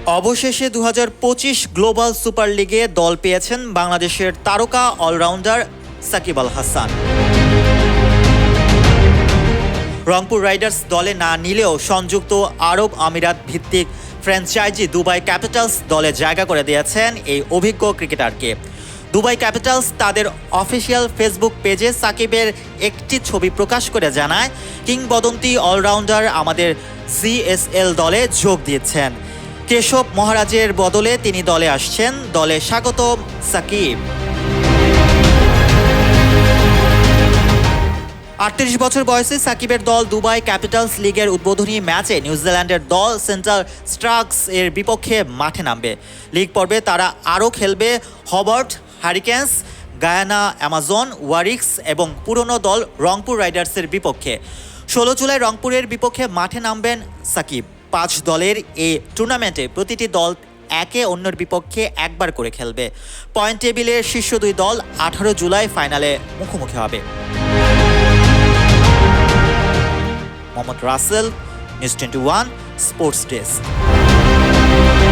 অবশেষে 2025 global super লিগে দল পেয়েছেন বাংলাদেশের তারকা অলরাউন্ডার সাকিব আল হাসান। রংপুর রাইডার্স দলে না নিলেও সংযুক্ত আরব আমিরাত ভিত্তিক ফ্র্যাঞ্চাইজি দুবাই ক্যাপিটালস দলে জায়গা করে দিয়েছেন এই অভিজ্ঞ ক্রিকেটারকে। দুবাই ক্যাপিটালস তাদের অফিসিয়াল ফেসবুক পেজে সাকিবের একটি ছবি প্রকাশ করে জানায়, কিংবদন্তি অলরাউন্ডার আমাদের সিএসএল দলে যোগ দিয়েছেন। কেশব মহারাজের বদলে তিনি দলে আসছেন। দলে স্বাগতম সাকিব। 38 বছর বয়সে সাকিবের দল দুবাই ক্যাপিটালস লিগের উদ্বোধনী ম্যাচে নিউজিল্যান্ডের দল সেন্ট্রাল স্টার্কস এর বিপক্ষে মাঠে নামবে। লিগ পর্বে তারা আরও খেলবে হবার্ট হারিকেন্স, গায়ানা অ্যামাজন ওয়ারিক্স এবং পুরনো দল রংপুর রাইডার্সের বিপক্ষে। 16 জুলাই রংপুরের বিপক্ষে মাঠে নামবেন সাকিব। 5 দলের এই টুর্নামেন্টে প্রতিটি দল একে অন্যের বিপক্ষে একবার করে খেলবে। পয়েন্ট টেবিলের শীর্ষ 2 দল 18 জুলাই ফাইনালে মুখোমুখি হবে। Mohammad Rasel, news 21 sports desk.